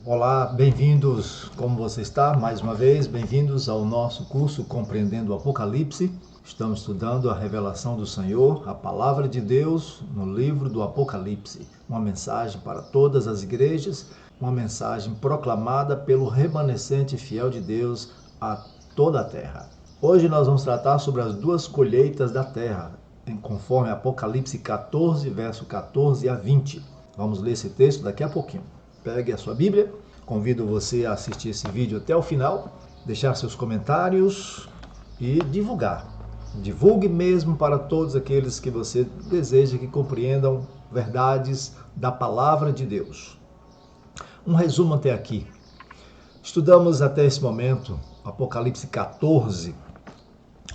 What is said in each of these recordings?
Olá, bem-vindos, como você está? Mais uma vez, bem-vindos ao nosso curso Compreendendo o Apocalipse. Estamos estudando a revelação do Senhor, a palavra de Deus no livro do Apocalipse. Uma mensagem para todas as igrejas, uma mensagem proclamada pelo remanescente fiel de Deus a toda a terra. Hoje nós vamos tratar sobre as duas colheitas da terra, conforme Apocalipse 14, verso 14 a 20. Vamos ler esse texto daqui a pouquinho. Pegue a sua Bíblia, convido você a assistir esse vídeo até o final, deixar seus comentários e divulgar. Divulgue mesmo para todos aqueles que você deseja que compreendam verdades da palavra de Deus. Um resumo até aqui. Estudamos até esse momento Apocalipse 14,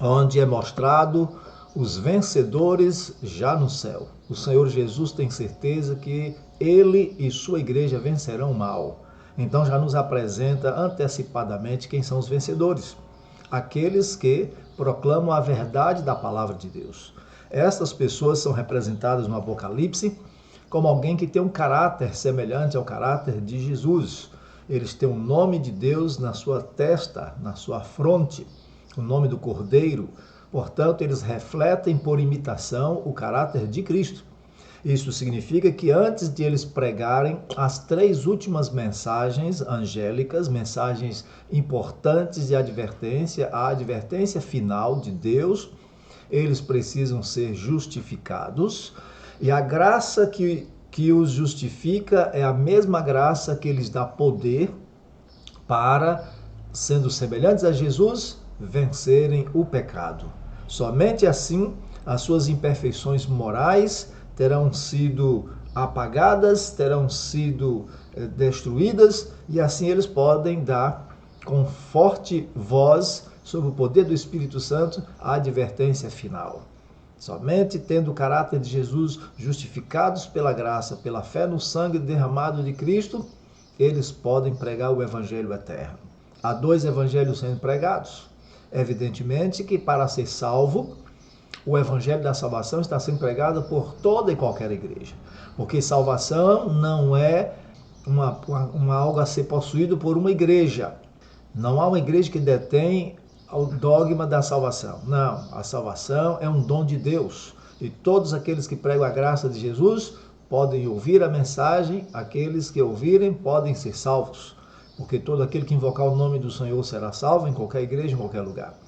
onde é mostrado os vencedores já no céu. O Senhor Jesus tem certeza que Ele e sua igreja vencerão o mal. Então já nos apresenta antecipadamente quem são os vencedores. Aqueles que proclamam a verdade da palavra de Deus. Essas pessoas são representadas no Apocalipse como alguém que tem um caráter semelhante ao caráter de Jesus. Eles têm o nome de Deus na sua testa, na sua fronte, o nome do Cordeiro. Portanto, eles refletem por imitação o caráter de Cristo. Isso significa que antes de eles pregarem as três últimas mensagens angélicas, mensagens importantes de advertência, a advertência final de Deus, eles precisam ser justificados. E a graça que os justifica é a mesma graça que lhes dá poder para, sendo semelhantes a Jesus, vencerem o pecado. Somente assim as suas imperfeições morais terão sido apagadas, terão sido destruídas, e assim eles podem dar com forte voz, sob o poder do Espírito Santo, a advertência final. Somente tendo o caráter de Jesus, justificados pela graça, pela fé no sangue derramado de Cristo, eles podem pregar o evangelho eterno. Há dois evangelhos sendo pregados. Evidentemente que para ser salvo, o evangelho da salvação está sendo pregado por toda e qualquer igreja. Porque salvação não é algo a ser possuído por uma igreja. Não há uma igreja que detém o dogma da salvação. Não, a salvação é um dom de Deus. E todos aqueles que pregam a graça de Jesus podem ouvir a mensagem, aqueles que ouvirem podem ser salvos. Porque todo aquele que invocar o nome do Senhor será salvo em qualquer igreja, em qualquer lugar.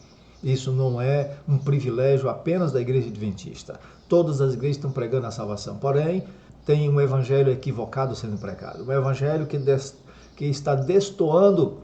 Isso não é um privilégio apenas da igreja adventista. Todas as igrejas estão pregando a salvação, porém, tem um evangelho equivocado sendo pregado. Um evangelho que está destoando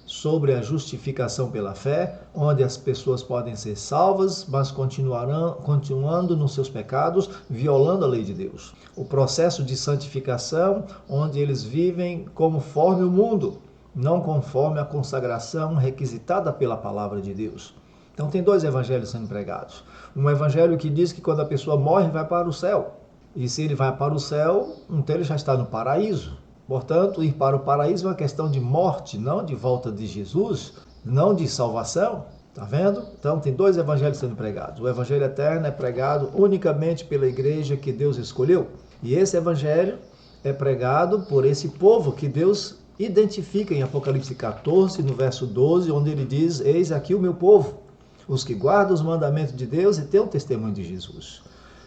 sobre a justificação pela fé, onde as pessoas podem ser salvas, mas continuando nos seus pecados, violando a lei de Deus. O processo de santificação, onde eles vivem conforme o mundo, não conforme a consagração requisitada pela palavra de Deus. Então tem dois evangelhos sendo pregados. Um evangelho que diz que quando a pessoa morre, vai para o céu. E se ele vai para o céu, então ele já está no paraíso. Portanto, ir para o paraíso é uma questão de morte, não de volta de Jesus, não de salvação. Está vendo? Então tem dois evangelhos sendo pregados. O evangelho eterno é pregado unicamente pela igreja que Deus escolheu. E esse evangelho é pregado por esse povo que Deus identifica em Apocalipse 14, no verso 12, onde ele diz: eis aqui o meu povo, os que guardam os mandamentos de Deus e têm o testemunho de Jesus.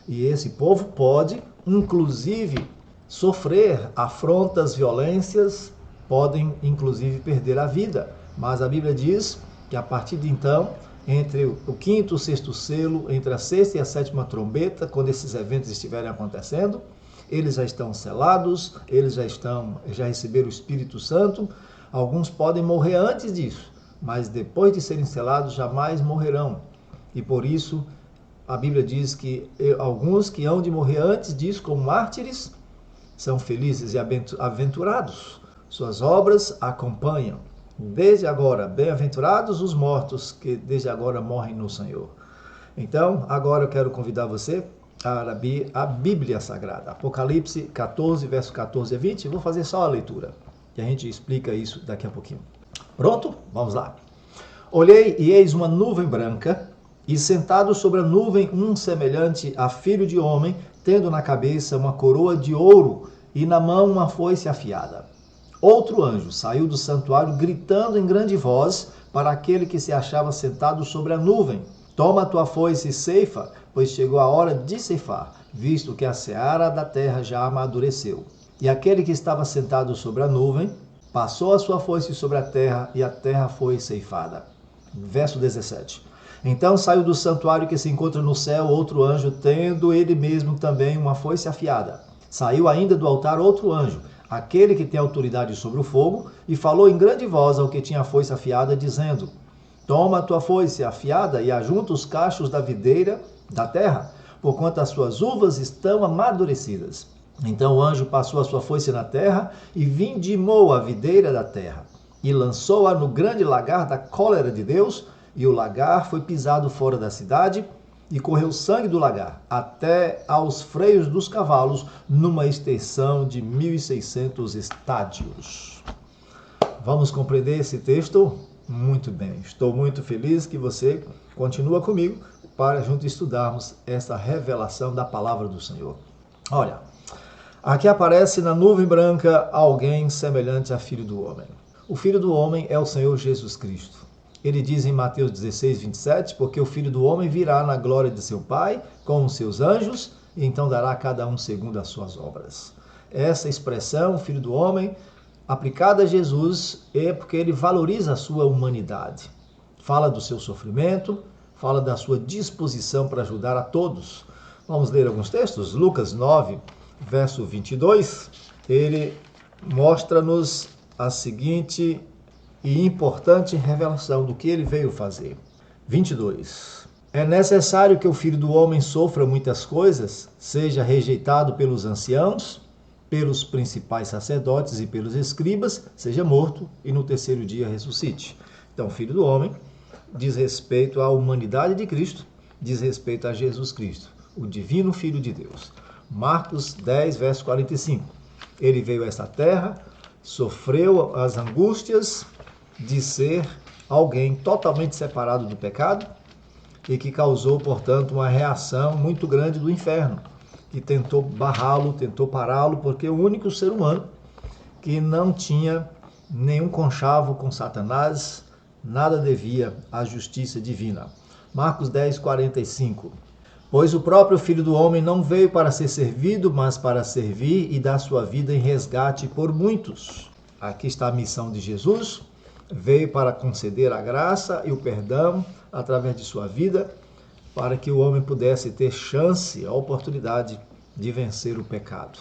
E esse povo pode, inclusive, sofrer afrontas, violências, podem, inclusive, perder a vida. Mas a Bíblia diz que a partir de então, entre o quinto e o sexto selo, entre a sexta e a sétima trombeta, quando esses eventos estiverem acontecendo, eles já estão selados, eles já receberam o Espírito Santo. Alguns podem morrer antes disso, mas depois de serem selados jamais morrerão. E por isso a Bíblia diz que alguns que hão de morrer antes disso, como mártires, são felizes e aventurados. Suas obras acompanham. Desde agora, bem-aventurados os mortos que desde agora morrem no Senhor. Então, agora eu quero convidar você a Bíblia Sagrada, Apocalipse 14, verso 14 a 20. Eu vou fazer só a leitura, que a gente explica isso daqui a pouquinho. Pronto? Vamos lá. Olhei e eis uma nuvem branca, e sentado sobre a nuvem um semelhante a filho de homem, tendo na cabeça uma coroa de ouro e na mão uma foice afiada. outro anjo saiu do santuário gritando em grande voz para aquele que se achava sentado sobre a nuvem: toma a tua foice e ceifa, pois chegou a hora de ceifar, visto que a seara da terra já amadureceu. E aquele que estava sentado sobre a nuvem passou a sua foice sobre a terra, e a terra foi ceifada. Verso 17. Então saiu do santuário que se encontra no céu outro anjo, tendo ele mesmo também uma foice afiada. Saiu ainda do altar outro anjo, aquele que tem autoridade sobre o fogo, e falou em grande voz ao que tinha a foice afiada, dizendo: toma a tua foice afiada e ajunta os cachos da videira da terra, porquanto as suas uvas estão amadurecidas. Então o anjo passou a sua foice na terra e vindimou a videira da terra, e lançou-a no grande lagar da cólera de Deus, e o lagar foi pisado fora da cidade, e correu sangue do lagar até aos freios dos cavalos, numa extensão de 1.600 estádios. Vamos compreender esse texto? Muito bem. Estou muito feliz que você continua comigo para juntos estudarmos essa revelação da palavra do Senhor. Olha, aqui aparece na nuvem branca alguém semelhante a Filho do Homem. O Filho do Homem é o Senhor Jesus Cristo. Ele diz em Mateus 16, 27, porque o Filho do Homem virá na glória de seu Pai com os seus anjos, e então dará a cada um segundo as suas obras. Essa expressão, Filho do Homem, aplicada a Jesus, é porque ele valoriza a sua humanidade. Fala do seu sofrimento, fala da sua disposição para ajudar a todos. Vamos ler alguns textos? Lucas 9, verso 22, ele mostra-nos a seguinte e importante revelação do que ele veio fazer. 22. É necessário que o Filho do Homem sofra muitas coisas, seja rejeitado pelos anciãos, pelos principais sacerdotes e pelos escribas, seja morto e no terceiro dia ressuscite. Então, o Filho do Homem diz respeito à humanidade de Cristo, diz respeito a Jesus Cristo, o divino Filho de Deus. Marcos 10, verso 45. Ele veio a esta terra, sofreu as angústias de ser alguém totalmente separado do pecado e que causou, portanto, uma reação muito grande do inferno, que tentou barrá-lo, tentou pará-lo, porque o único ser humano que não tinha nenhum conchavo com Satanás, nada devia à justiça divina. Marcos 10, 45. Pois o próprio Filho do Homem não veio para ser servido, mas para servir e dar sua vida em resgate por muitos. Aqui está a missão de Jesus. Veio para conceder a graça e o perdão através de sua vida, para que o homem pudesse ter chance, a oportunidade de vencer o pecado.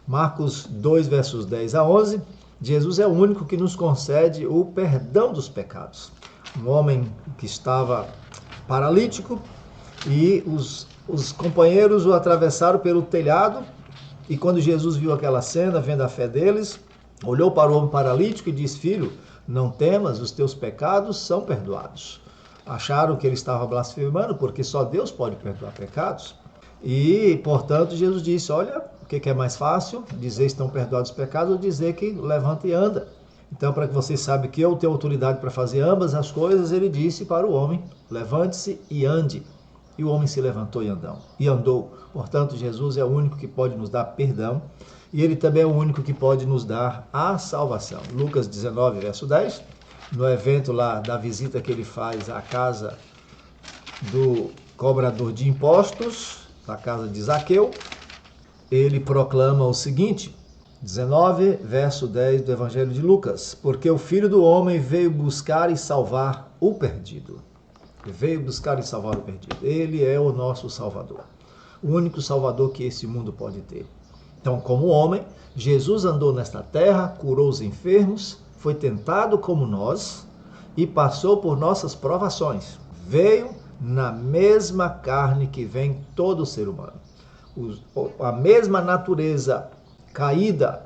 Marcos 2, versos 10 a 11, Jesus é o único que nos concede o perdão dos pecados. Um homem que estava paralítico e os companheiros o atravessaram pelo telhado, e quando Jesus viu aquela cena, vendo a fé deles, olhou para o homem paralítico e disse: filho, não temas, os teus pecados são perdoados. Acharam que ele estava blasfemando, porque só Deus pode perdoar pecados. E, portanto, Jesus disse: olha, o que é mais fácil? Dizer estão perdoados os pecados ou dizer que levanta e anda? Então, para que vocês saibam que eu tenho autoridade para fazer ambas as coisas, ele disse para o homem: levante-se e ande. E o homem se levantou e andou. Portanto, Jesus é o único que pode nos dar perdão. E ele também é o único que pode nos dar a salvação. Lucas 19, verso 10, no evento lá da visita que ele faz à casa do cobrador de impostos, da casa de Zaqueu, ele proclama o seguinte, 19, verso 10 do Evangelho de Lucas: porque o Filho do Homem veio buscar e salvar o perdido. Veio buscar e salvar o perdido. Ele é o nosso Salvador. O único Salvador que esse mundo pode ter. Então, como homem, Jesus andou nesta terra, curou os enfermos, foi tentado como nós e passou por nossas provações. Veio na mesma carne que vem todo ser humano. A mesma natureza caída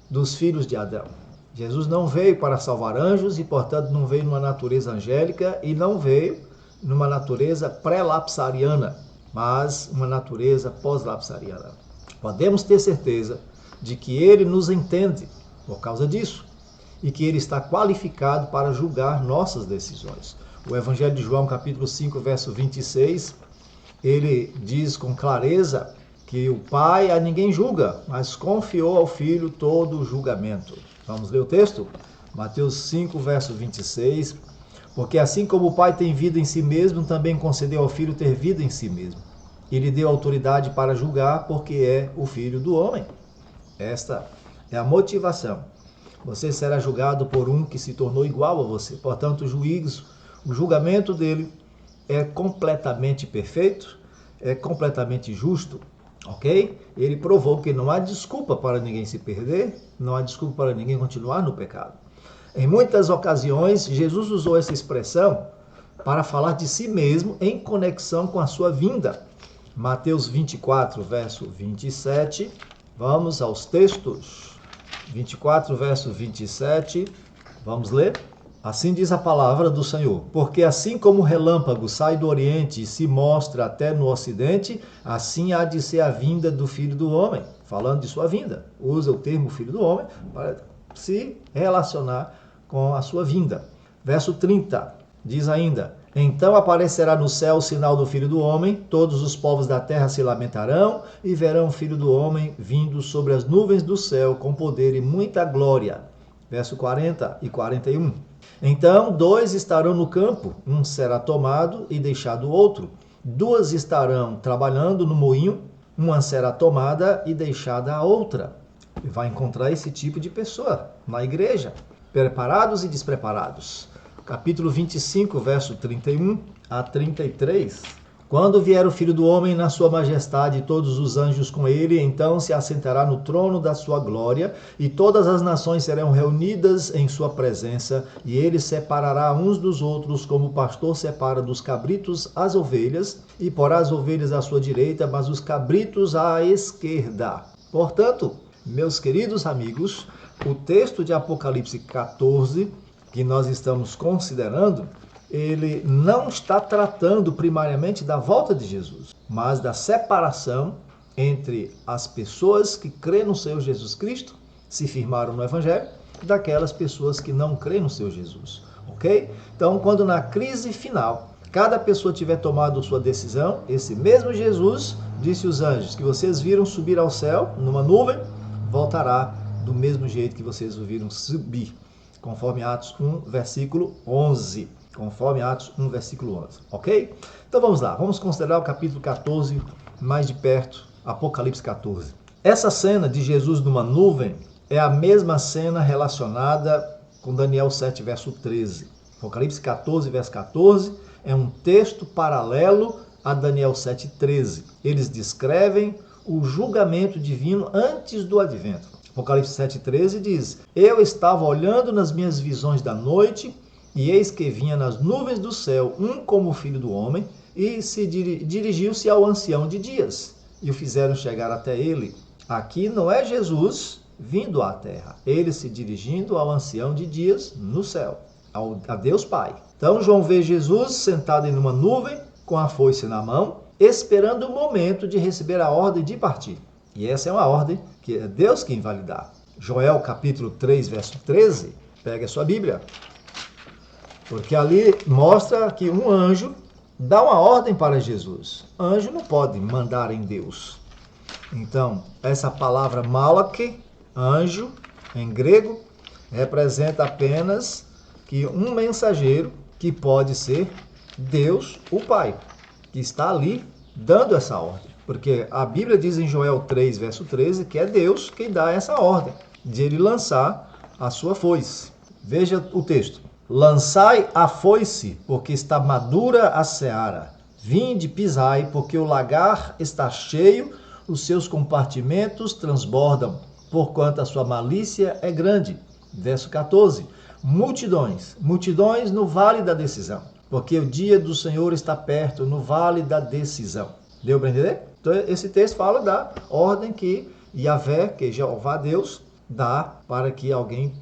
dos filhos de Adão. Jesus não veio para salvar anjos e, portanto, não veio numa natureza angélica e não veio numa natureza pré-lapsariana, mas uma natureza pós-lapsariana. Podemos ter certeza de que ele nos entende por causa disso e que ele está qualificado para julgar nossas decisões. O Evangelho de João, capítulo 5, verso 26, ele diz com clareza que o Pai a ninguém julga, mas confiou ao Filho todo o julgamento. Vamos ler o texto? Mateus 5, verso 26. Porque assim como o Pai tem vida em si mesmo, também concedeu ao Filho ter vida em si mesmo. E lhe deu autoridade para julgar, porque é o Filho do homem. Esta é a motivação. Você será julgado por um que se tornou igual a você. Portanto, o julgamento dele é completamente perfeito, é completamente justo, ok? Ele provou que não há desculpa para ninguém se perder, não há desculpa para ninguém continuar no pecado. Em muitas ocasiões, Jesus usou essa expressão para falar de si mesmo em conexão com a sua vinda. Mateus 24, verso 27. Vamos aos textos. 24, verso 27. Vamos ler? Assim diz a palavra do Senhor. Porque assim como o relâmpago sai do Oriente e se mostra até no Ocidente, assim há de ser a vinda do Filho do Homem. Falando de sua vinda. Usa o termo Filho do Homem para se relacionar com a sua vinda. Verso 30 diz ainda: Então aparecerá no céu o sinal do Filho do Homem, todos os povos da terra se lamentarão e verão o Filho do Homem vindo sobre as nuvens do céu com poder e muita glória. Verso 40 e 41. Então 2 estarão no campo, um será tomado e deixado o outro. 2 estarão trabalhando no moinho, uma será tomada e deixada a outra. E vai encontrar esse tipo de pessoa na igreja. Preparados e despreparados. Capítulo 25, verso 31 a 33. Quando vier o Filho do Homem na sua majestade e todos os anjos com ele, então se assentará no trono da sua glória, e todas as nações serão reunidas em sua presença, e ele separará uns dos outros, como o pastor separa dos cabritos as ovelhas, e porá as ovelhas à sua direita, mas os cabritos à esquerda. Portanto, meus queridos amigos, o texto de Apocalipse 14, que nós estamos considerando, ele não está tratando primariamente da volta de Jesus, mas da separação entre as pessoas que crêem no Senhor Jesus Cristo, se firmaram no Evangelho, e daquelas pessoas que não creem no Senhor Jesus, ok? Então, quando na crise final, cada pessoa tiver tomado sua decisão, esse mesmo Jesus disse aos anjos que vocês viram subir ao céu numa nuvem, voltará do mesmo jeito que vocês o viram subir, conforme Atos 1, versículo 11. Conforme Atos 1, versículo 11. Ok? Então vamos lá, vamos considerar o capítulo 14 mais de perto, Apocalipse 14. Essa cena de Jesus numa nuvem é a mesma cena relacionada com Daniel 7, verso 13. Apocalipse 14, verso 14 é um texto paralelo a Daniel 7, 13. Eles descrevem o julgamento divino antes do advento. Apocalipse 7,13 diz: Eu estava olhando nas minhas visões da noite, e eis que vinha nas nuvens do céu um como o Filho do Homem, e se dirigiu-se ao ancião de dias, e o fizeram chegar até ele. Aqui não é Jesus vindo à terra, ele se dirigindo ao ancião de dias no céu, a Deus Pai. Então João vê Jesus sentado em uma nuvem, com a foice na mão, esperando o momento de receber a ordem de partir. E essa é uma ordem que é Deus que invalidar. Joel capítulo 3, verso 13, pega a sua Bíblia. Porque ali mostra que um anjo dá uma ordem para Jesus. Anjo não pode mandar em Deus. Então, essa palavra malak, anjo, em grego, representa apenas que um mensageiro que pode ser Deus, o Pai, que está ali dando essa ordem. Porque a Bíblia diz em Joel 3, verso 13, que é Deus quem dá essa ordem, de ele lançar a sua foice. Veja o texto. Lançai a foice, porque está madura a seara. Vinde, pisai, porque o lagar está cheio, os seus compartimentos transbordam, porquanto a sua malícia é grande. Verso 14. Multidões no vale da decisão, porque o dia do Senhor está perto, no vale da decisão. Deu para entender? Então, esse texto fala da ordem que Yahvé, que Jeová Deus, dá para que alguém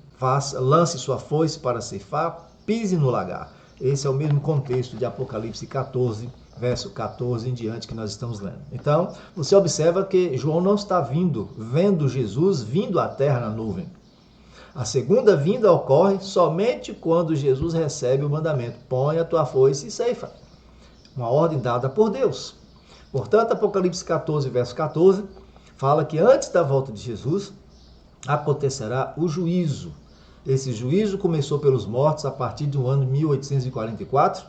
lance sua foice para ceifar, pise no lagar. Esse é o mesmo contexto de Apocalipse 14, verso 14 em diante que nós estamos lendo. Então, você observa que João não está vendo Jesus vindo à terra na nuvem. A segunda vinda ocorre somente quando Jesus recebe o mandamento: põe a tua foice e ceifa. Uma ordem dada por Deus. Portanto, Apocalipse 14, verso 14, fala que antes da volta de Jesus, acontecerá o juízo. Esse juízo começou pelos mortos a partir do ano 1844.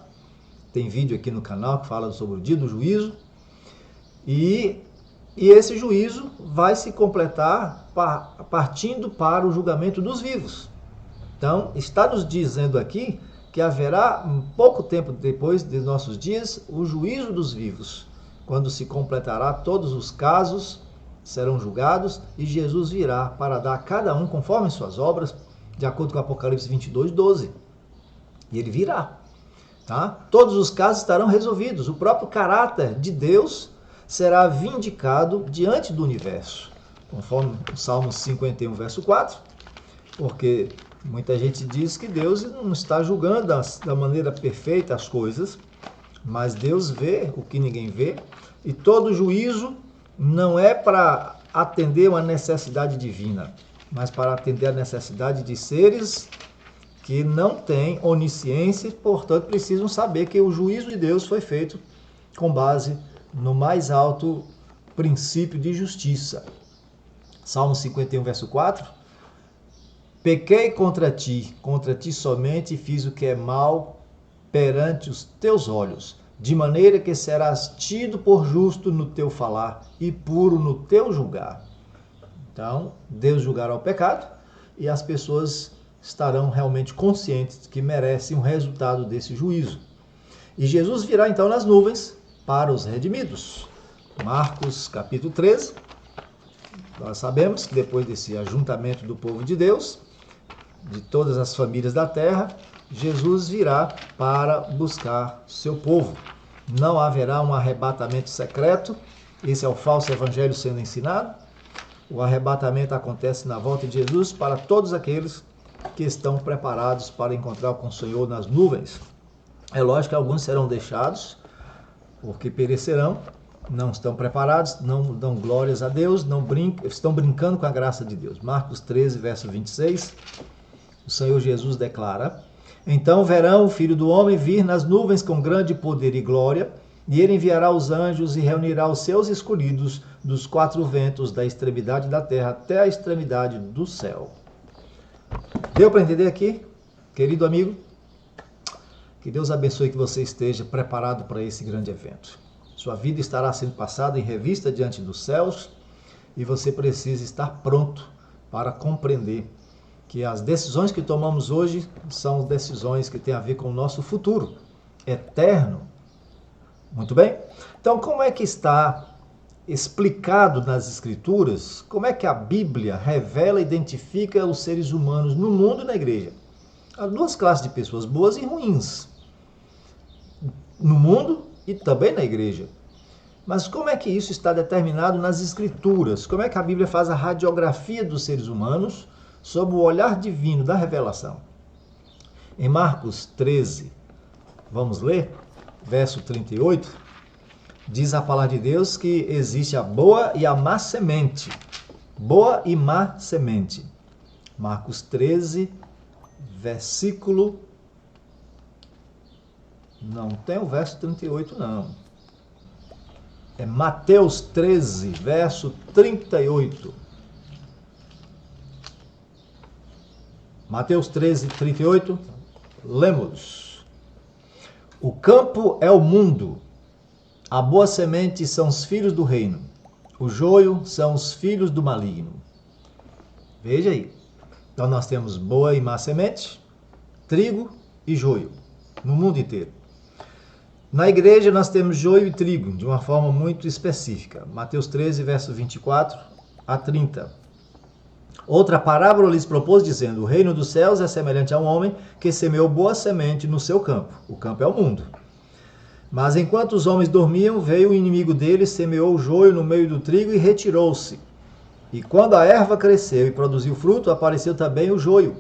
Tem vídeo aqui no canal que fala sobre o dia do juízo. E esse juízo vai se completar partindo para o julgamento dos vivos. Então, está nos dizendo aqui que haverá, um pouco tempo depois de nossos dias, o juízo dos vivos, quando se completará todos os casos, serão julgados, e Jesus virá para dar a cada um conforme suas obras, de acordo com Apocalipse 22:12. E ele virá. Tá? Todos os casos estarão resolvidos. O próprio caráter de Deus será vindicado diante do universo, conforme o Salmo 51, verso 4, porque muita gente diz que Deus não está julgando da maneira perfeita as coisas, mas Deus vê o que ninguém vê, e todo juízo não é para atender uma necessidade divina, mas para atender a necessidade de seres que não têm onisciência e, portanto, precisam saber que o juízo de Deus foi feito com base no mais alto princípio de justiça. Salmo 51, verso 4. Pequei contra ti somente, fiz o que é mal perante os teus olhos, de maneira que serás tido por justo no teu falar e puro no teu julgar. Então, Deus julgará o pecado e as pessoas estarão realmente conscientes que merecem o resultado desse juízo. E Jesus virá então nas nuvens para os redimidos. Marcos capítulo 13. Nós sabemos que depois desse ajuntamento do povo de Deus, de todas as famílias da terra, Jesus virá para buscar seu povo. Não haverá um arrebatamento secreto. Esse é o falso evangelho sendo ensinado. O arrebatamento acontece na volta de Jesus para todos aqueles que estão preparados para encontrar com o Senhor nas nuvens. É lógico que alguns serão deixados, porque perecerão, não estão preparados, não dão glórias a Deus, estão brincando com a graça de Deus. Marcos 13, verso 26, o Senhor Jesus declara: então verão o Filho do Homem vir nas nuvens com grande poder e glória, e ele enviará os anjos e reunirá os seus escolhidos dos quatro ventos, da extremidade da terra até a extremidade do céu. Deu para entender aqui, querido amigo? Que Deus abençoe que você esteja preparado para esse grande evento. Sua vida estará sendo passada em revista diante dos céus e você precisa estar pronto para compreender que as decisões que tomamos hoje são decisões que têm a ver com o nosso futuro eterno. Muito bem? Então, como é que está explicado nas Escrituras, como é que a Bíblia revela e identifica os seres humanos no mundo e na igreja? Há duas classes de pessoas, boas e ruins, no mundo e também na igreja. Mas como é que isso está determinado nas Escrituras? Como é que a Bíblia faz a radiografia dos seres humanos sob o olhar divino da revelação? Em Marcos 13, vamos ler, verso 38, diz a palavra de Deus que existe a boa e a má semente. Boa e má semente. Marcos 13, versículo... Não tem o verso 38, não. É Mateus 13, verso 38. Mateus 13, 38. Lemos. O campo é o mundo. A boa semente são os filhos do reino. O joio são os filhos do maligno. Veja aí. Então nós temos boa e má semente, trigo e joio, no mundo inteiro. Na igreja nós temos joio e trigo, de uma forma muito específica. Mateus 13, verso 24 a 30. Outra parábola lhes propôs, dizendo: o reino dos céus é semelhante a um homem que semeou boa semente no seu campo. O campo é o mundo. Mas enquanto os homens dormiam, veio o inimigo deles, semeou o joio no meio do trigo e retirou-se. E quando a erva cresceu e produziu fruto, apareceu também o joio.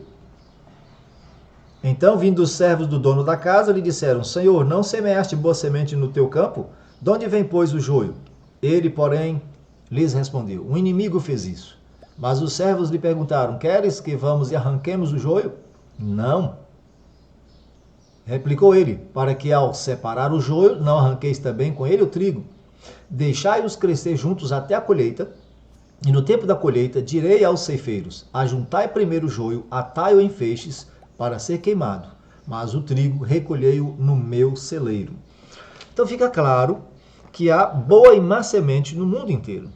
Então, vindo os servos do dono da casa, lhe disseram: Senhor, não semeaste boa semente no teu campo? De onde vem, pois, o joio? Ele, porém, lhes respondeu: o inimigo fez isso. Mas os servos lhe perguntaram: queres que vamos e arranquemos o joio? Não. Replicou ele: para que ao separar o joio, não arranqueis também com ele o trigo. Deixai-os crescer juntos até a colheita. E no tempo da colheita direi aos ceifeiros: ajuntai primeiro o joio, atai-o em feixes para ser queimado, mas o trigo recolhei-o no meu celeiro. Então fica claro que há boa e má semente no mundo inteiro.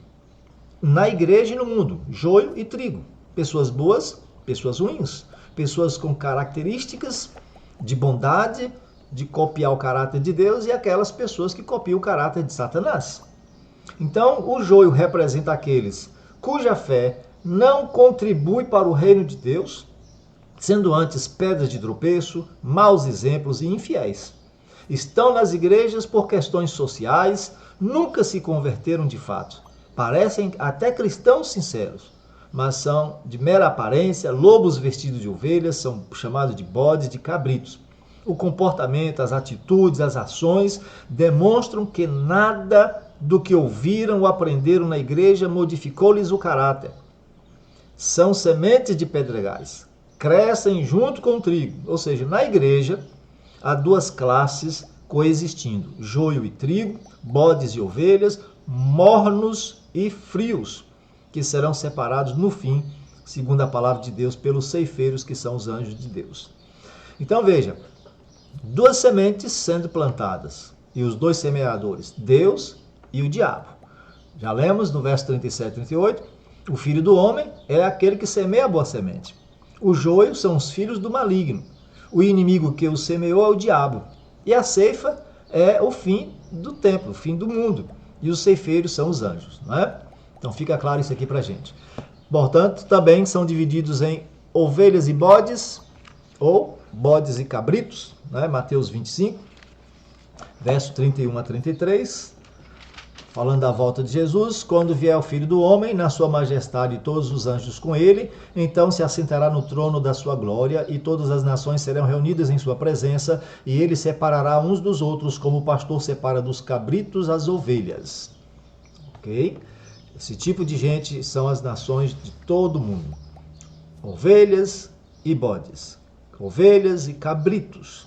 Na igreja e no mundo, joio e trigo. Pessoas boas, pessoas ruins. Pessoas com características de bondade, de copiar o caráter de Deus, e aquelas pessoas que copiam o caráter de Satanás. Então, o joio representa aqueles cuja fé não contribui para o reino de Deus, sendo antes pedras de tropeço, maus exemplos e infiéis. Estão nas igrejas por questões sociais, nunca se converteram de fato. Parecem até cristãos sinceros, mas são de mera aparência, lobos vestidos de ovelhas, são chamados de bodes, de cabritos. O comportamento, as atitudes, as ações demonstram que nada do que ouviram ou aprenderam na igreja modificou-lhes o caráter. São sementes de pedregais, crescem junto com o trigo. Ou seja, na igreja há duas classes coexistindo: joio e trigo, bodes e ovelhas, mornos e frios, que serão separados no fim, segundo a palavra de Deus, pelos ceifeiros, que são os anjos de Deus. Então veja, duas sementes sendo plantadas, e os dois semeadores, Deus e o diabo. Já lemos no verso 37 e 38, o filho do homem é aquele que semeia a boa semente. O joio são os filhos do maligno. O inimigo que o semeou é o diabo. E a ceifa é o fim do tempo, o fim do mundo. E os ceifeiros são os anjos, não é? Então fica claro isso aqui pra gente. Portanto, também são divididos em ovelhas e bodes, ou bodes e cabritos, né? Mateus 25, verso 31 a 33, falando da volta de Jesus: quando vier o Filho do Homem, na sua majestade e todos os anjos com ele, então se assentará no trono da sua glória, e todas as nações serão reunidas em sua presença, e ele separará uns dos outros, como o pastor separa dos cabritos as ovelhas. Ok? Esse tipo de gente são as nações de todo o mundo. Ovelhas e bodes. Ovelhas e cabritos.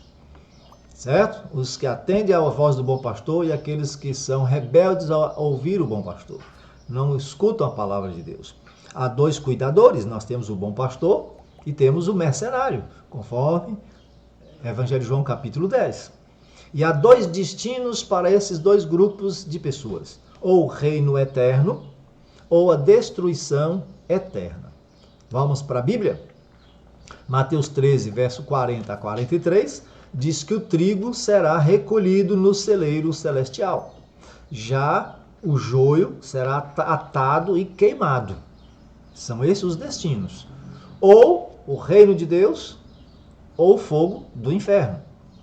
Certo? Os que atendem à voz do bom pastor e aqueles que são rebeldes ao ouvir o bom pastor. Não escutam a palavra de Deus. Há dois cuidadores, nós temos o bom pastor e temos o mercenário, conforme Evangelho de João capítulo 10. E há dois destinos para esses dois grupos de pessoas: ou o reino eterno, ou a destruição eterna. Vamos para a Bíblia? Mateus 13, verso 40 a 43, diz que o trigo será recolhido no celeiro celestial. Já o joio será atado e queimado. São esses os destinos. Ou o reino de Deus, ou o fogo do inferno,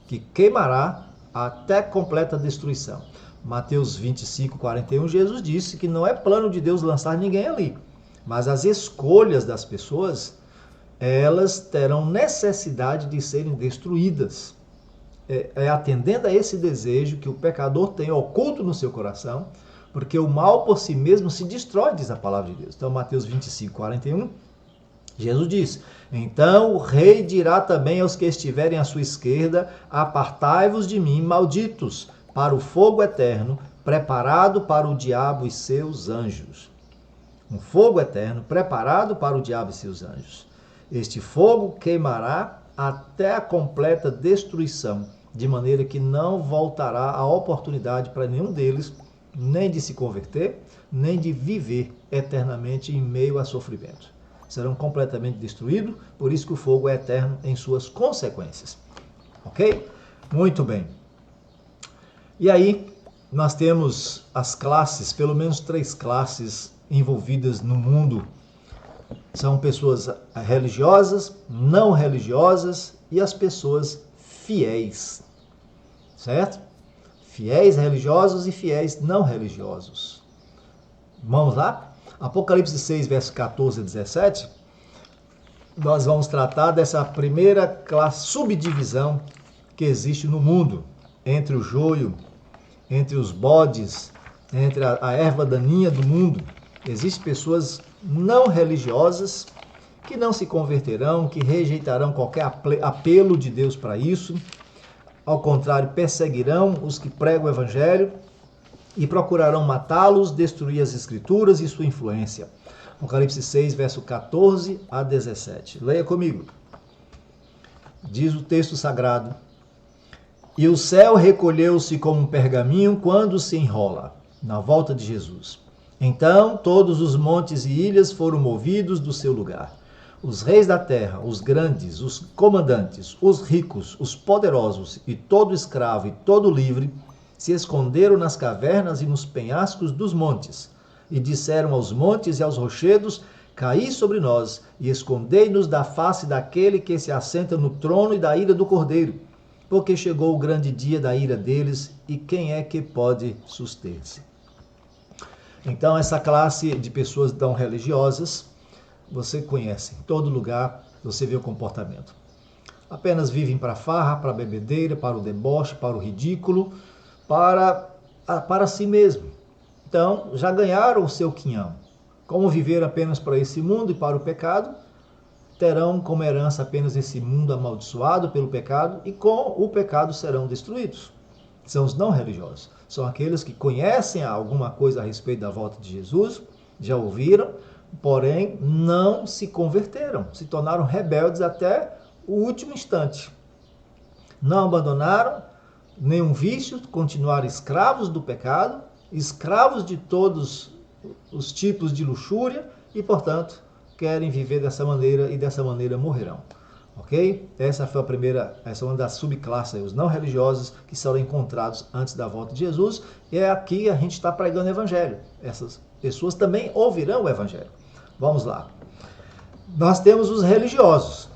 que queimará até completa destruição. Mateus 25, 41, Jesus disse que não é plano de Deus lançar ninguém ali, mas as escolhas das pessoas, elas terão necessidade de serem destruídas. Atendendo a esse desejo que o pecador tem oculto no seu coração, porque o mal por si mesmo se destrói, diz a palavra de Deus. Então, Mateus 25, 41, Jesus diz: então o rei dirá também aos que estiverem à sua esquerda: apartai-vos de mim, malditos, para o fogo eterno, preparado para o diabo e seus anjos. Um fogo eterno preparado para o diabo e seus anjos. Este fogo queimará até a completa destruição, de maneira que não voltará a oportunidade para nenhum deles, nem de se converter, nem de viver eternamente em meio a sofrimento. Serão completamente destruídos, por isso que o fogo é eterno em suas consequências. Ok? Muito bem. E aí, nós temos as classes, pelo menos 3 classes envolvidas no mundo. São pessoas religiosas, não religiosas e as pessoas fiéis. Certo? Fiéis religiosos e fiéis não religiosos. Vamos lá? Apocalipse 6, verso 14 a 17. Nós vamos tratar dessa primeira classe, subdivisão que existe no mundo, entre o joio, entre os bodes, entre a erva daninha do mundo. Existem pessoas não religiosas que não se converterão, que rejeitarão qualquer apelo de Deus para isso. Ao contrário, perseguirão os que pregam o evangelho e procurarão matá-los, destruir as escrituras e sua influência. Apocalipse 6, verso 14 a 17. Leia comigo. Diz o texto sagrado: E o céu recolheu-se como um pergaminho quando se enrola, na volta de Jesus. Então todos os montes e ilhas foram movidos do seu lugar. Os reis da terra, os grandes, os comandantes, os ricos, os poderosos e todo escravo e todo livre se esconderam nas cavernas e nos penhascos dos montes, e disseram aos montes e aos rochedos: Caí sobre nós e escondei-nos da face daquele que se assenta no trono e da ira do Cordeiro, porque chegou o grande dia da ira deles, e quem é que pode suster-se? Então, essa classe de pessoas tão religiosas, você conhece, em todo lugar você vê o comportamento. Apenas vivem para a farra, para a bebedeira, para o deboche, para o ridículo, para si mesmo. Então, já ganharam o seu quinhão. Como viver apenas para esse mundo e para o pecado, terão como herança apenas esse mundo amaldiçoado pelo pecado, e com o pecado serão destruídos. São os não religiosos. São aqueles que conhecem alguma coisa a respeito da volta de Jesus, já ouviram, porém não se converteram, se tornaram rebeldes até o último instante. Não abandonaram nenhum vício, continuaram escravos do pecado, escravos de todos os tipos de luxúria e, portanto, querem viver dessa maneira e dessa maneira morrerão. Ok? Essa foi essa é uma das subclasses, os não religiosos que serão encontrados antes da volta de Jesus. E é aqui que a gente está pregando o evangelho. Essas pessoas também ouvirão o evangelho. Vamos lá. Nós temos os religiosos,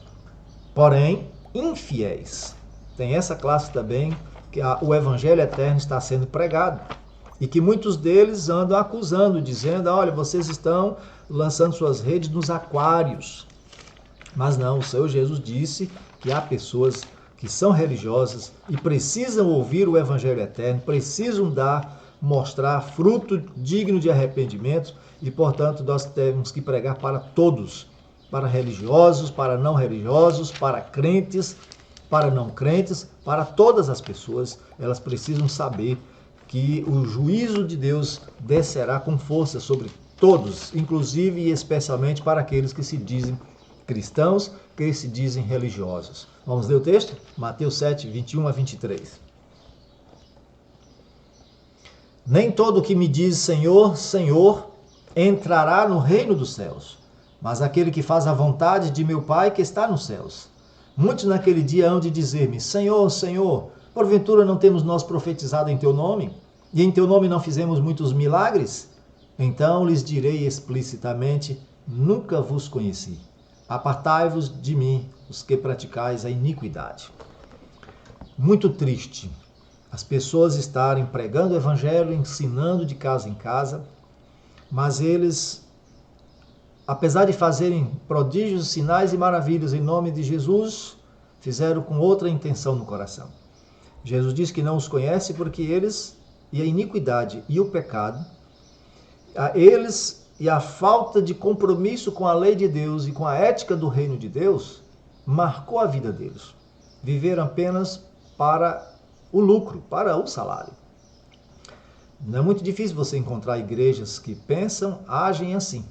porém infiéis. Tem essa classe também que o evangelho eterno está sendo pregado e que muitos deles andam acusando, dizendo: olha, vocês estão lançando suas redes nos aquários. Mas não, o Senhor Jesus disse que há pessoas que são religiosas e precisam ouvir o evangelho eterno, precisam mostrar fruto digno de arrependimento, e, portanto, nós temos que pregar para todos, para religiosos, para não religiosos, para crentes, para não crentes, para todas as pessoas. Elas precisam saber que o juízo de Deus descerá com força sobre todos, inclusive e especialmente para aqueles que se dizem cristãos, que se dizem religiosos. Vamos ler o texto? Mateus 7, 21 a 23. Nem todo que me diz Senhor, Senhor, entrará no reino dos céus, mas aquele que faz a vontade de meu Pai que está nos céus. Muitos naquele dia hão de dizer-me: Senhor, Senhor, porventura não temos nós profetizado em teu nome? E em teu nome não fizemos muitos milagres? Então lhes direi explicitamente: nunca vos conheci. Apartai-vos de mim, os que praticais a iniquidade. Muito triste as pessoas estarem pregando o evangelho, ensinando de casa em casa, mas eles, apesar de fazerem prodígios, sinais e maravilhas em nome de Jesus, fizeram com outra intenção no coração. Jesus diz que não os conhece porque eles, e a iniquidade e o pecado, eles e a falta de compromisso com a lei de Deus e com a ética do reino de Deus marcou a vida deles. Viveram apenas para o lucro, para o salário. Não é muito difícil você encontrar igrejas que pensam, agem assim,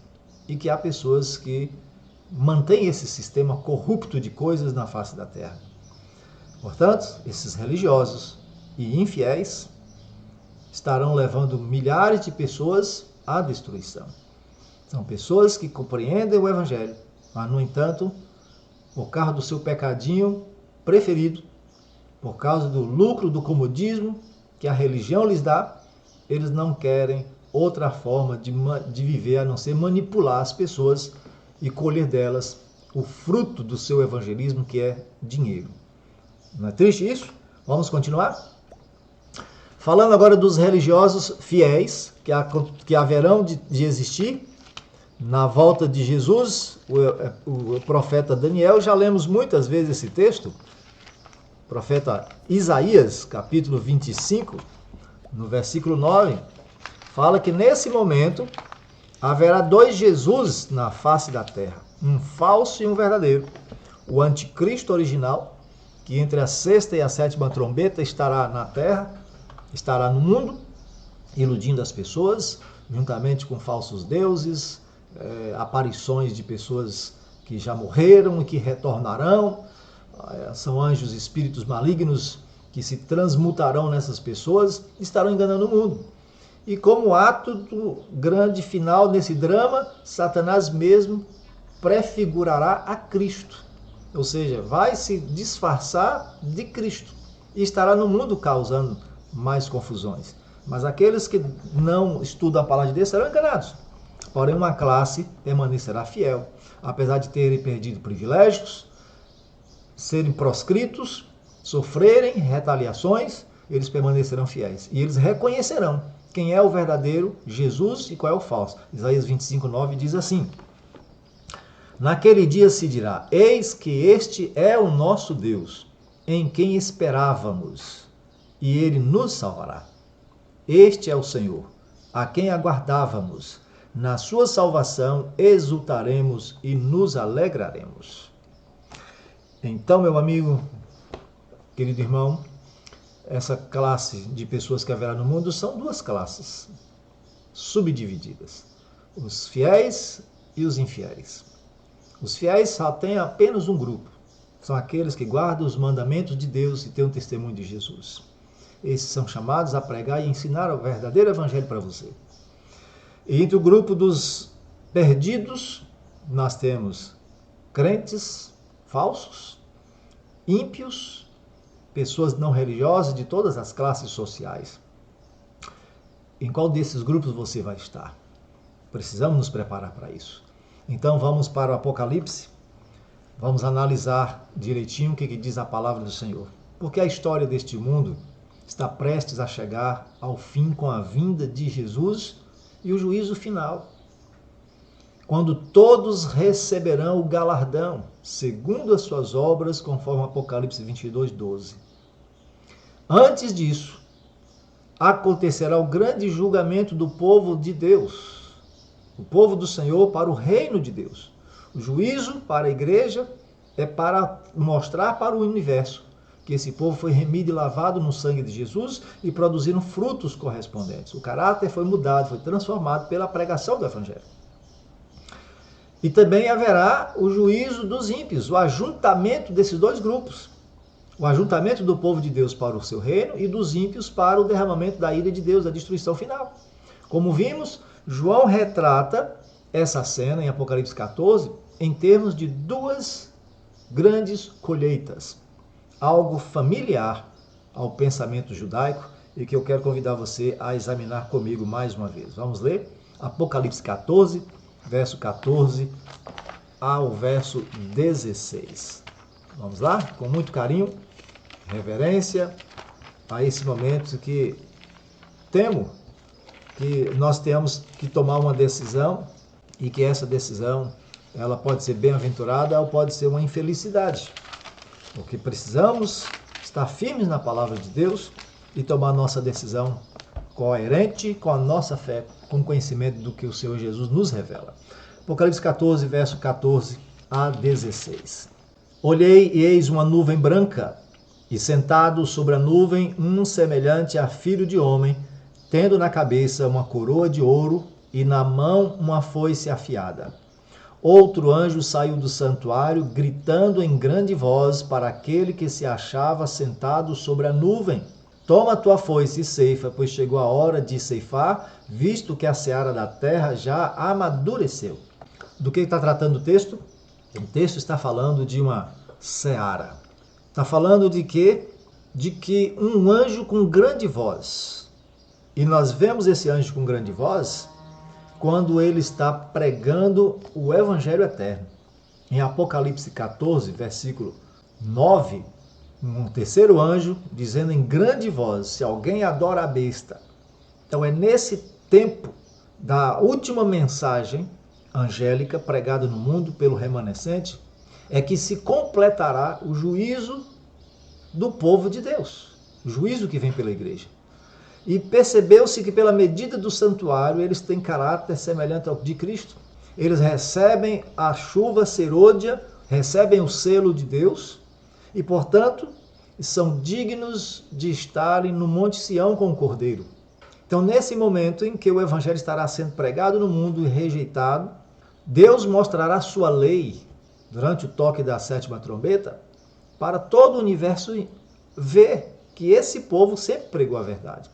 e que há pessoas que mantêm esse sistema corrupto de coisas na face da terra. Portanto, esses religiosos e infiéis estarão levando milhares de pessoas à destruição. São pessoas que compreendem o evangelho, mas, no entanto, por causa do seu pecadinho preferido, por causa do lucro, do comodismo que a religião lhes dá, eles não querem outra forma de viver a não ser manipular as pessoas e colher delas o fruto do seu evangelismo, que é dinheiro. Não é triste isso? Vamos continuar? Falando agora dos religiosos fiéis, que haverão de existir na volta de Jesus, o profeta Daniel, já lemos muitas vezes esse texto, o profeta Isaías, capítulo 25, no versículo 9, fala que nesse momento haverá dois Jesus na face da terra, um falso e um verdadeiro. O anticristo original, que entre a sexta e a sétima trombeta estará na terra, estará no mundo, iludindo as pessoas, juntamente com falsos deuses, aparições de pessoas que já morreram e que retornarão. São anjos, espíritos malignos que se transmutarão nessas pessoas e estarão enganando o mundo. E como ato do grande final nesse drama, Satanás mesmo prefigurará a Cristo. Ou seja, vai se disfarçar de Cristo e estará no mundo causando mais confusões. Mas aqueles que não estudam a palavra de Deus serão enganados. Porém, uma classe permanecerá fiel. Apesar de terem perdido privilégios, serem proscritos, sofrerem retaliações, eles permanecerão fiéis. E eles reconhecerão quem é o verdadeiro Jesus e qual é o falso. Isaías 25:9 diz assim: naquele dia se dirá: eis que este é o nosso Deus, em quem esperávamos, e ele nos salvará. Este é o Senhor, a quem aguardávamos. Na sua salvação exultaremos e nos alegraremos. Então, meu amigo, querido irmão, essa classe de pessoas que haverá no mundo são duas classes subdivididas: os fiéis e os infiéis. Os fiéis só têm apenas um grupo, são aqueles que guardam os mandamentos de Deus e têm um testemunho de Jesus. Esses são chamados a pregar e ensinar o verdadeiro evangelho para você. E entre o grupo dos perdidos, nós temos crentes falsos, ímpios, pessoas não religiosas de todas as classes sociais. Em qual desses grupos você vai estar? Precisamos nos preparar para isso. Então vamos para o Apocalipse, vamos analisar direitinho o que diz a palavra do Senhor. Porque a história deste mundo está prestes a chegar ao fim com a vinda de Jesus e o juízo final, quando todos receberão o galardão, segundo as suas obras, conforme Apocalipse 22:12. Antes disso, acontecerá o grande julgamento do povo de Deus, o povo do Senhor para o reino de Deus. O juízo para a igreja é para mostrar para o universo que esse povo foi remido e lavado no sangue de Jesus e produziram frutos correspondentes. O caráter foi mudado, foi transformado pela pregação do Evangelho. E também haverá o juízo dos ímpios, o ajuntamento desses dois grupos. O ajuntamento do povo de Deus para o seu reino e dos ímpios para o derramamento da ira de Deus, da destruição final. Como vimos, João retrata essa cena em Apocalipse 14 em termos de duas grandes colheitas. Algo familiar ao pensamento judaico e que eu quero convidar você a examinar comigo mais uma vez. Vamos ler? Apocalipse 14, verso 14 ao verso 16. Vamos lá? Com muito carinho, reverência a esse momento que temo que nós temos que tomar uma decisão e que essa decisão ela pode ser bem-aventurada ou pode ser uma infelicidade. Porque precisamos estar firmes na palavra de Deus e tomar nossa decisão coerente com a nossa fé, com o conhecimento do que o Senhor Jesus nos revela. Apocalipse 14, verso 14 a 16. Olhei e eis uma nuvem branca, e sentado sobre a nuvem um semelhante a filho de homem, tendo na cabeça uma coroa de ouro e na mão uma foice afiada. Outro anjo saiu do santuário, gritando em grande voz para aquele que se achava sentado sobre a nuvem: toma a tua foice e ceifa, pois chegou a hora de ceifar, visto que a seara da terra já amadureceu. Do que está tratando o texto? O texto está falando de uma seara. Está falando de quê? De que um anjo com grande voz. E nós vemos esse anjo com grande voz quando ele está pregando o Evangelho eterno. Em Apocalipse 14, versículo 9, um terceiro anjo dizendo em grande voz: se alguém adora a besta. Então é nesse tempo da última mensagem angélica pregada no mundo pelo remanescente, é que se completará o juízo do povo de Deus, o juízo que vem pela igreja. E percebeu-se que pela medida do santuário eles têm caráter semelhante ao de Cristo. Eles recebem a chuva serôdia, recebem o selo de Deus e, portanto, são dignos de estarem no Monte Sião com o Cordeiro. Então, nesse momento em que o Evangelho estará sendo pregado no mundo e rejeitado, Deus mostrará sua lei durante o toque da sétima trombeta para todo o universo ver que esse povo sempre pregou a verdade.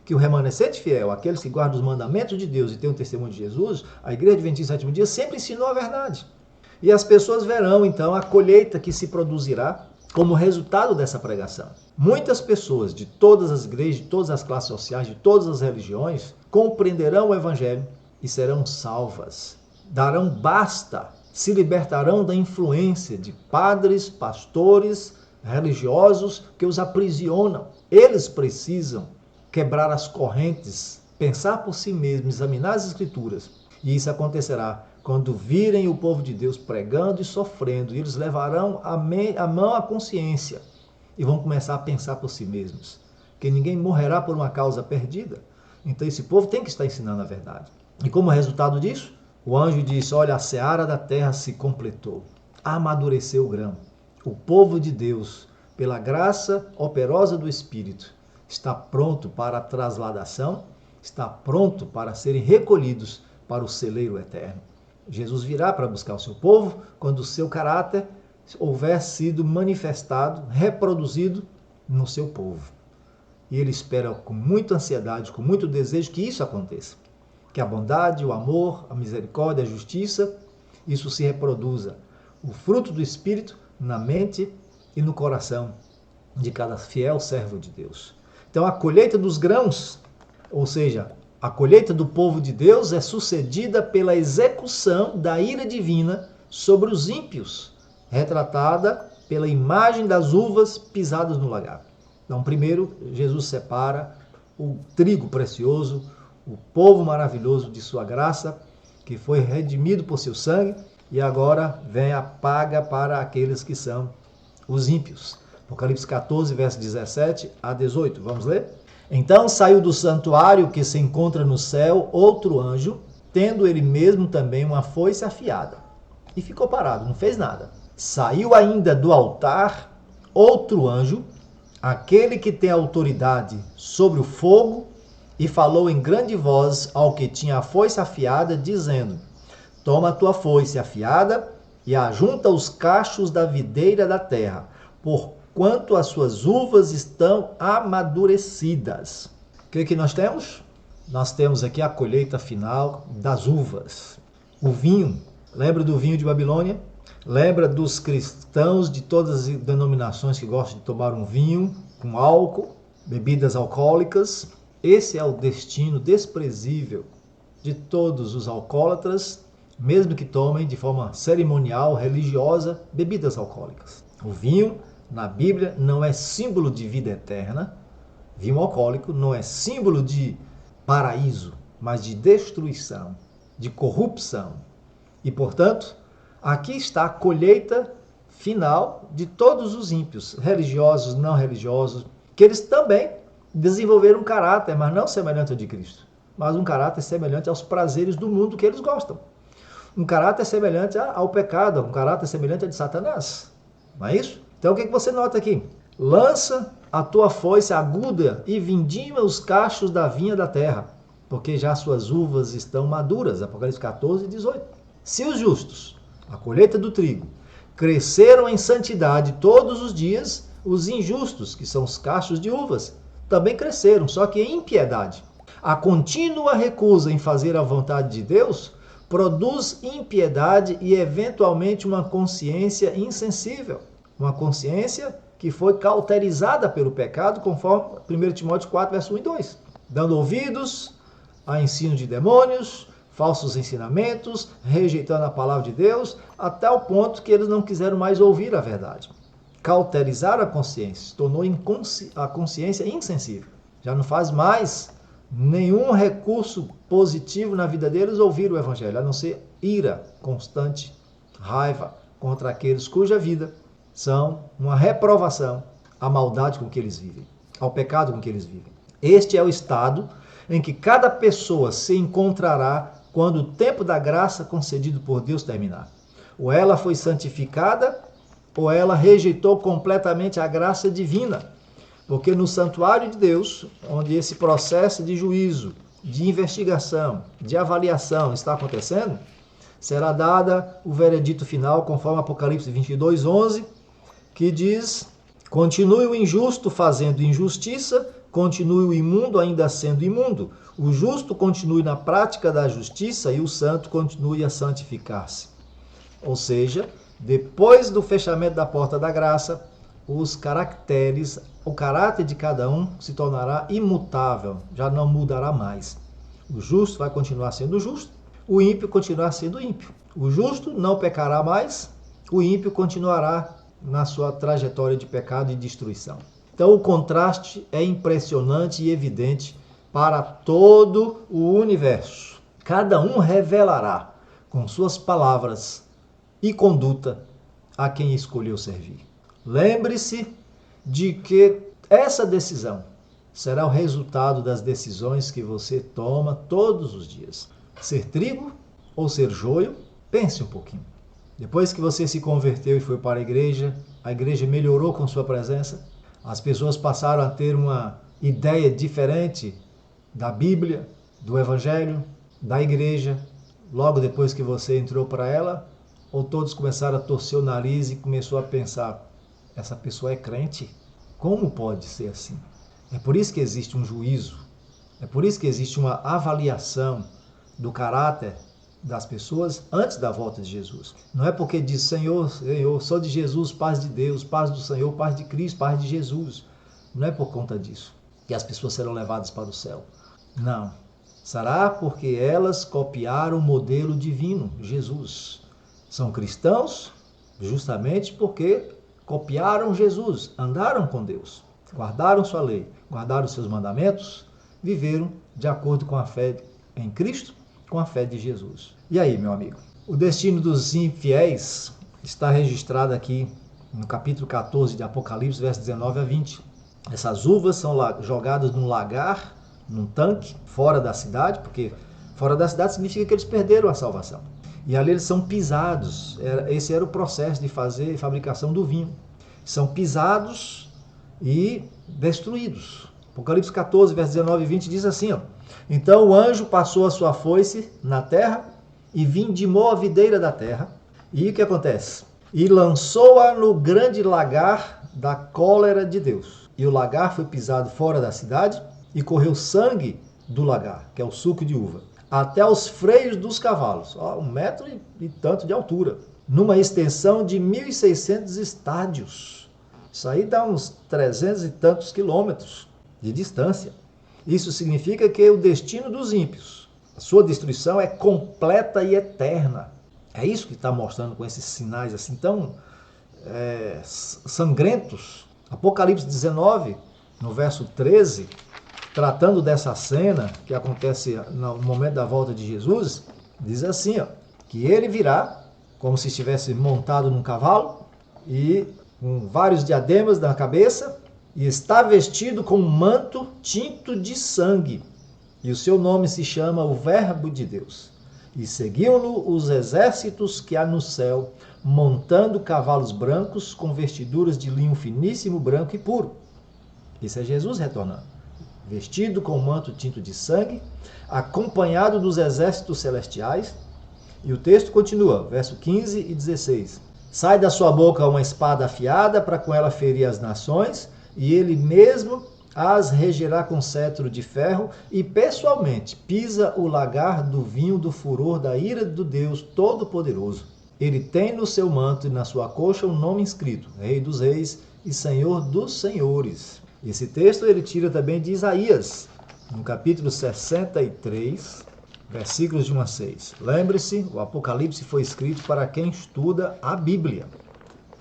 Que o remanescente fiel, aqueles que guardam os mandamentos de Deus e têm o testemunho de Jesus, a Igreja Adventista do Sétimo Dia sempre ensinou a verdade. E as pessoas verão, então, a colheita que se produzirá como resultado dessa pregação. Muitas pessoas de todas as igrejas, de todas as classes sociais, de todas as religiões, compreenderão o Evangelho e serão salvas. Darão basta, se libertarão da influência de padres, pastores, religiosos que os aprisionam. Eles precisam quebrar as correntes, pensar por si mesmos, examinar as Escrituras. E isso acontecerá quando virem o povo de Deus pregando e sofrendo. E eles levarão a mão à consciência e vão começar a pensar por si mesmos. Que ninguém morrerá por uma causa perdida. Então esse povo tem que estar ensinando a verdade. E como resultado disso, o anjo disse, olha, a seara da terra se completou. Amadureceu o grão. O povo de Deus, pela graça operosa do Espírito, está pronto para a trasladação, está pronto para serem recolhidos para o celeiro eterno. Jesus virá para buscar o seu povo quando o seu caráter houver sido manifestado, reproduzido no seu povo. E ele espera com muita ansiedade, com muito desejo que isso aconteça. Que a bondade, o amor, a misericórdia, a justiça, isso se reproduza. O fruto do Espírito na mente e no coração de cada fiel servo de Deus. Então a colheita dos grãos, ou seja, a colheita do povo de Deus é sucedida pela execução da ira divina sobre os ímpios, retratada pela imagem das uvas pisadas no lagar. Então, primeiro, Jesus separa o trigo precioso, o povo maravilhoso de sua graça, que foi redimido por seu sangue, e agora vem a paga para aqueles que são os ímpios. Apocalipse 14, verso 17 a 18. Vamos ler? Então saiu do santuário que se encontra no céu outro anjo, tendo ele mesmo também uma foice afiada. E ficou parado, não fez nada. Saiu ainda do altar outro anjo, aquele que tem autoridade sobre o fogo, e falou em grande voz ao que tinha a foice afiada, dizendo, toma a tua foice afiada e ajunta os cachos da videira da terra, porquanto as suas uvas estão amadurecidas. O que nós temos? Nós temos aqui a colheita final das uvas. O vinho, lembra do vinho de Babilônia? Lembra dos cristãos de todas as denominações que gostam de tomar um vinho com álcool, bebidas alcoólicas? Esse é o destino desprezível de todos os alcoólatras, mesmo que tomem de forma cerimonial, religiosa, bebidas alcoólicas. O vinho, na Bíblia, não é símbolo de vida eterna. Vinho alcoólico não é símbolo de paraíso, mas de destruição, de corrupção. E, portanto, aqui está a colheita final de todos os ímpios, religiosos, não religiosos, que eles também desenvolveram um caráter, mas não semelhante ao de Cristo, mas um caráter semelhante aos prazeres do mundo que eles gostam. Um caráter semelhante ao pecado, um caráter semelhante ao de Satanás. Não é isso? Então o que você nota aqui? Lança a tua foice aguda e vindima os cachos da vinha da terra, porque já suas uvas estão maduras. Apocalipse 14, 18. Se os justos, a colheita do trigo, cresceram em santidade todos os dias, os injustos, que são os cachos de uvas, também cresceram, só que em impiedade. A contínua recusa em fazer a vontade de Deus produz impiedade e, eventualmente, uma consciência insensível. Uma consciência que foi cauterizada pelo pecado, conforme 1 Timóteo 4, verso 1 e 2. Dando ouvidos a ensino de demônios, falsos ensinamentos, rejeitando a palavra de Deus, até o ponto que eles não quiseram mais ouvir a verdade. Cauterizaram a consciência, tornou a consciência insensível. Já não faz mais nenhum recurso positivo na vida deles ouvir o Evangelho, a não ser ira constante, raiva contra aqueles cuja vida são uma reprovação à maldade com que eles vivem, ao pecado com que eles vivem. Este é o estado em que cada pessoa se encontrará quando o tempo da graça concedido por Deus terminar. Ou ela foi santificada, ou ela rejeitou completamente a graça divina. Porque no santuário de Deus, onde esse processo de juízo, de investigação, de avaliação está acontecendo, será dada o veredito final, conforme Apocalipse 22:11, que diz: continue o injusto fazendo injustiça, continue o imundo ainda sendo imundo, o justo continue na prática da justiça e o santo continue a santificar-se. Ou seja, depois do fechamento da porta da graça, os caracteres, o caráter de cada um se tornará imutável, já não mudará mais. O justo vai continuar sendo justo, o ímpio continuará sendo ímpio. O justo não pecará mais, o ímpio continuará na sua trajetória de pecado e destruição. Então o contraste é impressionante e evidente para todo o universo. Cada um revelará com suas palavras e conduta a quem escolheu servir. Lembre-se de que essa decisão será o resultado das decisões que você toma todos os dias. Ser trigo ou ser joio? Pense um pouquinho. Depois que você se converteu e foi para a igreja melhorou com sua presença? As pessoas passaram a ter uma ideia diferente da Bíblia, do Evangelho, da igreja, logo depois que você entrou para ela? Ou todos começaram a torcer o nariz e começou a pensar, essa pessoa é crente? Como pode ser assim? É por isso que existe um juízo, é por isso que existe uma avaliação do caráter das pessoas antes da volta de Jesus. Não é porque diz, Senhor, Senhor, sou de Jesus, paz de Deus, paz do Senhor, paz de Cristo, paz de Jesus. Não é por conta disso que as pessoas serão levadas para o céu. Não. Será porque elas copiaram o modelo divino, Jesus. São cristãos justamente porque copiaram Jesus, andaram com Deus, guardaram sua lei, guardaram seus mandamentos, viveram de acordo com a fé em Cristo, com a fé de Jesus. E aí, meu amigo? O destino dos infiéis está registrado aqui no capítulo 14 de Apocalipse, versos 19 a 20. Essas uvas são jogadas num lagar, num tanque, fora da cidade, porque fora da cidade significa que eles perderam a salvação. E ali eles são pisados. Esse era o processo de fazer fabricação do vinho. São pisados e destruídos. Apocalipse 14, versos 19 e 20 diz assim, ó: então o anjo passou a sua foice na terra e vindimou a videira da terra. E o que acontece? E lançou-a no grande lagar da cólera de Deus. E o lagar foi pisado fora da cidade e correu sangue do lagar, que é o suco de uva, até os freios dos cavalos, 1,00 m e tanto de altura, numa extensão de 1.600 estádios. Isso aí dá uns 300 e tantos quilômetros de distância. Isso significa que o destino dos ímpios, a sua destruição é completa e eterna. É isso que está mostrando com esses sinais assim tão sangrentos. Apocalipse 19, no verso 13, tratando dessa cena que acontece no momento da volta de Jesus, diz assim, ó, que ele virá como se estivesse montado num cavalo e com vários diademas na cabeça, e está vestido com um manto tinto de sangue, e o seu nome se chama o Verbo de Deus. E seguiam-no os exércitos que há no céu, montando cavalos brancos com vestiduras de linho finíssimo, branco e puro. Isso é Jesus retornando, vestido com um manto tinto de sangue, acompanhado dos exércitos celestiais. E o texto continua, verso 15 e 16. Sai da sua boca uma espada afiada para com ela ferir as nações, e ele mesmo as regerá com cetro de ferro, e pessoalmente pisa o lagar do vinho do furor da ira do Deus Todo-Poderoso. Ele tem no seu manto e na sua coxa um nome escrito, Rei dos Reis e Senhor dos Senhores. Esse texto ele tira também de Isaías, no capítulo 63, versículos de 1 a 6. Lembre-se, o Apocalipse foi escrito para quem estuda a Bíblia.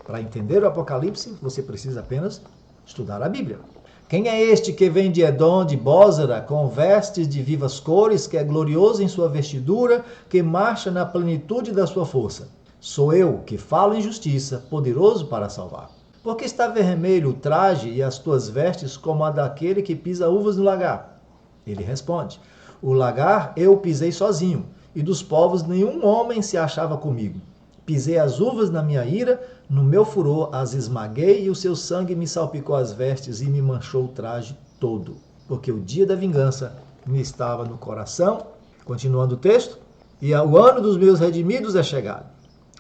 Para entender o Apocalipse, você precisa apenas estudar a Bíblia. Quem é este que vem de Edom, de Bósra, com vestes de vivas cores, que é glorioso em sua vestidura, que marcha na plenitude da sua força? Sou eu, que falo em justiça, poderoso para salvar. Porque está vermelho o traje e as tuas vestes como a daquele que pisa uvas no lagar? Ele responde, o lagar eu pisei sozinho, e dos povos nenhum homem se achava comigo. Pisei as uvas na minha ira, no meu furor as esmaguei, e o seu sangue me salpicou as vestes e me manchou o traje todo. Porque o dia da vingança me estava no coração. Continuando o texto, e o ano dos meus redimidos é chegado.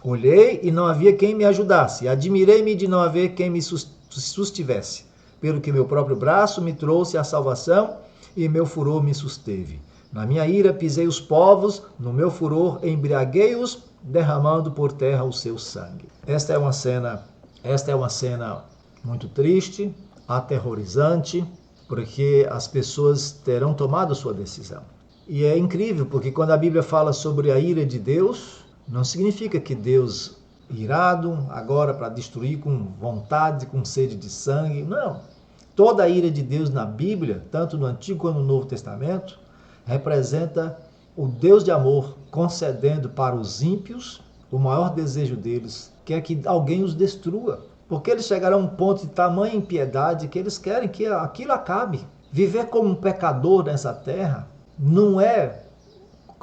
Olhei e não havia quem me ajudasse, admirei-me de não haver quem me sustivesse, pelo que meu próprio braço me trouxe a salvação e meu furor me susteve. Na minha ira pisei os povos, no meu furor embriaguei-os, derramando por terra o seu sangue. Esta é uma cena muito triste, aterrorizante, porque as pessoas terão tomado sua decisão. E é incrível, porque quando a Bíblia fala sobre a ira de Deus, não significa que Deus irado agora para destruir com vontade, com sede de sangue. Não. Toda a ira de Deus na Bíblia, tanto no Antigo quanto no Novo Testamento, representa o Deus de amor concedendo para os ímpios o maior desejo deles, que é que alguém os destrua. Porque eles chegaram a um ponto de tamanha impiedade que eles querem que aquilo acabe. Viver como um pecador nessa terra não é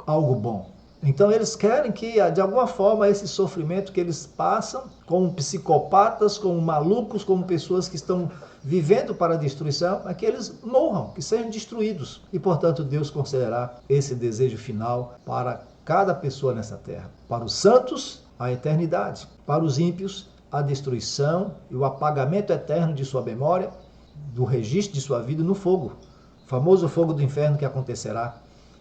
algo bom. Então eles querem que, de alguma forma, esse sofrimento que eles passam, como psicopatas, como malucos, como pessoas que estão vivendo para a destruição, é que eles morram, que sejam destruídos. E, portanto, Deus concederá esse desejo final para cada pessoa nessa terra. Para os santos, a eternidade. Para os ímpios, a destruição e o apagamento eterno de sua memória, do registro de sua vida no fogo. O famoso fogo do inferno que acontecerá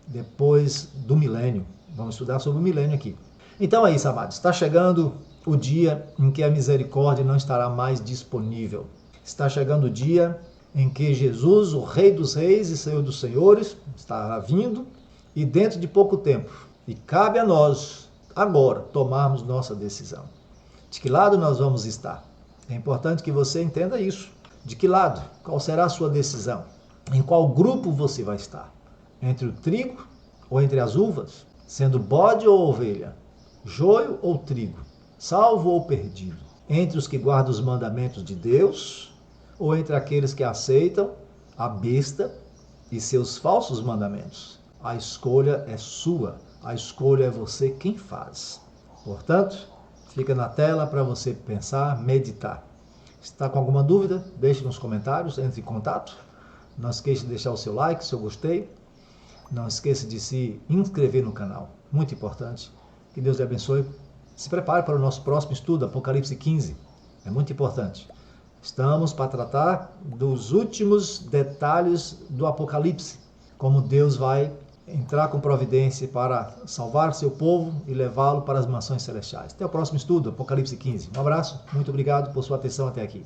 depois do milênio. Vamos estudar sobre o milênio aqui. Então é isso, amados. Está chegando o dia em que a misericórdia não estará mais disponível. Está chegando o dia em que Jesus, o Rei dos Reis e Senhor dos Senhores, estará vindo e dentro de pouco tempo. E cabe a nós, agora, tomarmos nossa decisão. De que lado nós vamos estar? É importante que você entenda isso. De que lado? Qual será a sua decisão? Em qual grupo você vai estar? Entre o trigo ou entre as uvas? Sendo bode ou ovelha? Joio ou trigo? Salvo ou perdido? Entre os que guardam os mandamentos de Deus ou entre aqueles que aceitam a besta e seus falsos mandamentos? A escolha é sua. A escolha é você quem faz. Portanto, fica na tela para você pensar, meditar. Se está com alguma dúvida, deixe nos comentários, entre em contato. Não esqueça de deixar o seu like, seu gostei. Não esqueça de se inscrever no canal. Muito importante. Que Deus lhe abençoe. Se prepare para o nosso próximo estudo, Apocalipse 15. É muito importante. Estamos para tratar dos últimos detalhes do Apocalipse. Como Deus vai entrar com providência para salvar seu povo e levá-lo para as mansões celestiais. Até o próximo estudo, Apocalipse 15. Um abraço, muito obrigado por sua atenção até aqui.